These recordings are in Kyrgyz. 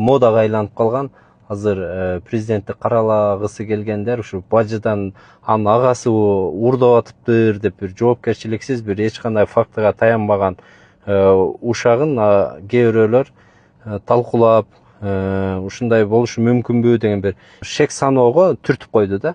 модага айланып калган. Азыр президентти каралагысы келгендер ушу бажыдан анын агасы уурдап атыптыр деп бир жоопкерчиликсиз, бир эч кандай фактыга таянбаган ушагын кээ бирөөлөр талкуулап, ушундай болушу мүмкүнбү деген бир шек саноого түртүп койду да.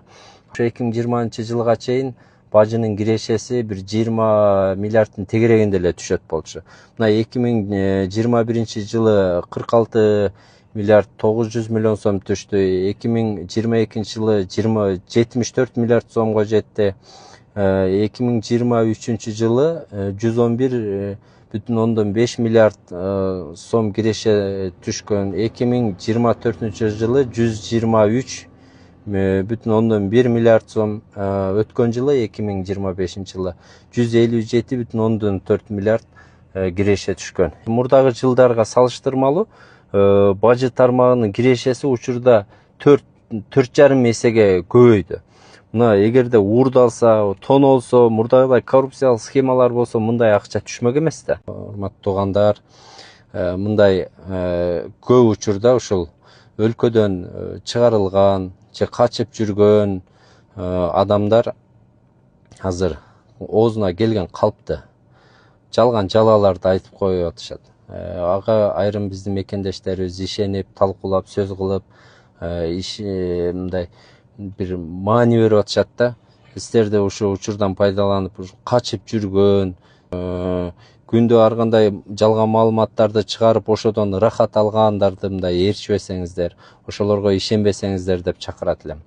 Ошо 2020-жылга чейин бажынын кирешеси бир 20 миллиардтын тегерегинде эле түшөт болчу. Мына 2021-жылы 46 миллиард 900 миллион сом түштү. 2022-жылы 74 миллиард сомго жетти. 2023-жылы 111,5 миллиард сом киреше түшкөн. 2024-жылы 123,1 миллиард сом, өткөн жылы 2025-жылы 157,4 миллиард киреше түшкөн. Мурдагы жылдарга салыштырмалуу бажы тармагынын кирешеси учурда 4,5 эсеге көбөйдү. Мына эгерде уурдалса, тонолсо, мурдагыдай коррупциялык схемалар болсо, мындай акча түшмөк эмес да. Урматтуу туугандар, мындай көп учурда ушул өлкөдөн чыгарылган же качып жүргөн адамдар азыр оозуна келген калпты жалган жалаларды айтып коюп атышат. Ага айрым биздин мекендештерибиз ишенип, талкуулап, сөз кылып, мындай бир маани берип атышат да. Сиздерде ушул учурдан пайдаланып, качып жүргөн, күндө ар кандай жалган маалыматтарды чыгарып, ошодон рахат алгандарды мындай ээрчибесеңиздер, ошолорго ишенбесеңиздер деп чакырат элем.